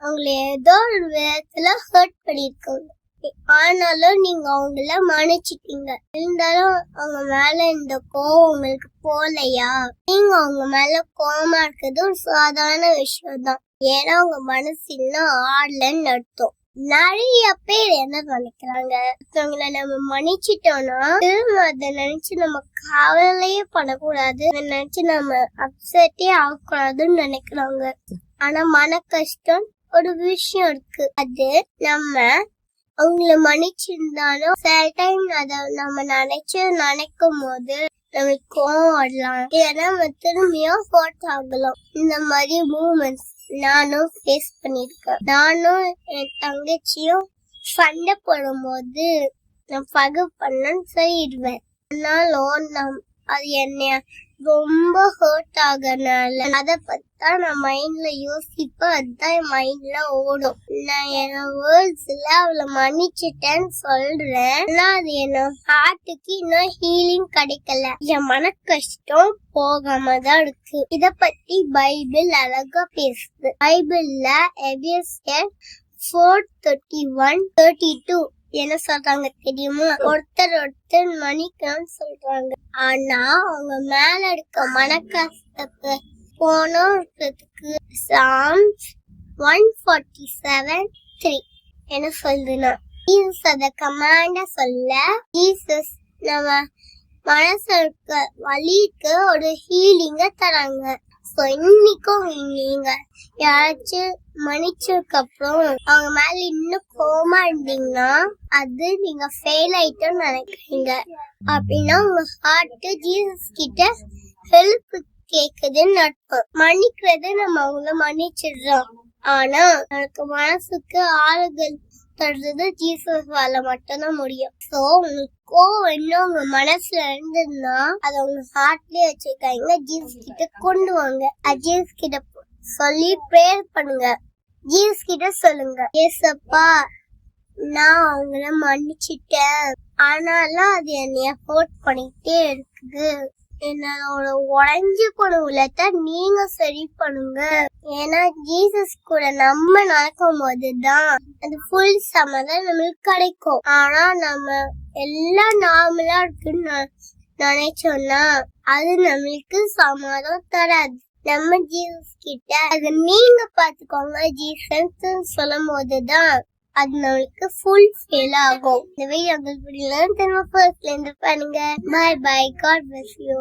அவங்கள ஏதோ ஒரு விதத்துல ஹர்ட் பண்ணிருக்காங்க. ஆனாலும் நீங்க அவங்கள மன்னிச்சிட்டீங்க. இருந்தாலும் அவங்க மேல இந்த கோவம் உங்களுக்கு போலையா? நீங்க அவங்க மேல கோவமா இருக்கிறது ஒரு சாதாரண விஷயம் தான். ஏன்னா அவங்க மனசு இன்னும் ஆடலன்னு அர்த்தம். நிறைய பேர் என்ன நினைக்கிறாங்க, அவங்கள நம்ம மன்னிச்சிட்டோம்னா திரும்ப அதை நினைச்சு நம்ம கவலையே பண்ணக்கூடாது, அதை நினைச்சு நம்ம அப்செட்டே ஆகக்கூடாதுன்னு நினைக்கிறாங்க. ஆனா மன கஷ்டம் ஒரு விஷயம் இருக்கு. அது நம்ம அவங்கள மன்னிச்சிருந்தாலும் சில டைம் அத நம்ம நினைக்கும் போது நம்மளுக்கு கோவம் வரலாம், ஏன்னா நம்ம திரும்பியும் ஹர்ட் ஆகலாம். இந்த மாதிரி மூமெண்ட்ஸ் நானும் ஃபேஸ் பண்ணிருக்கேன். நானும் என் தங்கச்சியும் சண்டை போடும் போது நான் பகு பண்ணன்னு சொல்லிடுவேன். ஆனாலும் அது என்னைய ரொம்ப ஹர்ட் ஆகனால அத பத்தா நான் மைண்ட்ல யோசிப்பேன். அதுதான் என் மைண்ட்ல ஓடும். நான் என் வேர்ட்ஸ்ல அவளை மன்னிச்சிட்டேன்னு சொல்றேன், ஆனா அது என் ஹார்ட்டுக்கு இன்னும் ஹீலிங் கிடைக்கல. என் மன கஷ்டம் போகாம தான் இருக்கு. இத பத்தி பைபிள் அழகா பேசுது. பைபிள்ல எபேசியர் 4:31-32 என்ன சொல்றாங்க தெரியுமா? ஒருத்தர் மன்னிக்கணும்னு சொல்றாங்க. ஆனா அவங்க மேல இருக்க மனக்கஷ்டத்தை போனதுக்கு Psalms 147:3 என்ன சொல்லுதுன்னா, ஜீசஸ் அத கமாண்டா சொல்ல, ஜீசஸ் நம்ம மனசுல இருக்க வலிக்கு ஒரு ஹீலிங்க தராங்க. சோ இன்னைக்கும் நீங்க யாராச்சும் மன்னிச்சதுக்கு அப்புறம் அவங்க மேல இன்னும் கோவமா இருந்தீங்கன்னா அது நீங்க ஃபெயில் ஆயிட்டோன்னு நினைக்கிறீங்க. அப்படின்னா உங்க ஹார்ட் ஜீசஸ் கிட்ட ஹெல்ப் கேக்குதுன்னு அர்த்தம். மன்னிக்கிறது நம்ம அவங்கள மன்னிச்சிடுறோம், ஆனா எனக்கு மனசுக்கு ஆறுதல் தர்றது ஜீசஸ் வாழ மட்டும்தான் முடியும். சோ உங்களுக்கு கோவம் இன்னும் உங்க மனசுல இருந்ததுன்னா அதை உங்க ஹார்ட்லயே வச்சிருக்காங்க. ஜீசஸ் கிட்ட கொண்டு வாங்க. ஜீசஸ் கிட்ட சொல்லி ப்ரேயர் பண்ணுங்க. ஜீசஸ் கிட்ட சொல்லுங்க, ஏசப்பா நான் அவங்கள மன்னிச்சிட்டேன், ஆனாலும் அது என்னைய ஹர்ட் பண்ணிட்டே இருக்குது. என்னோட உடைஞ்சு போன உள்ளத்தை நீங்க சரி பண்ணுங்க. ஏன்னா ஜீசஸ் கூட நம்ம நடக்கும் போதுதான் அது ஃபுல் சமாதானம் நம்மளுக்கு கிடைக்கும். ஆனா நம்ம எல்லாம் நார்மலா இருக்குன்னு நினைச்சோம்னா அது நம்மளுக்கு சமாதானம் தராது. நம்ம ஜீசஸ் கிட்ட அது நீங்க பாத்துக்கோங்க ஜீசஸ் சொல்லும் போதுதான் அது நம்மளுக்கு ஃபுல் ஃபீல் ஆகும். இந்த வீடியோ உங்களுக்கு பிடிக்கலன்னு திரும்ப ஃபர்ஸ்ட்ல இருந்து பாருங்க. Bye bye, God bless you.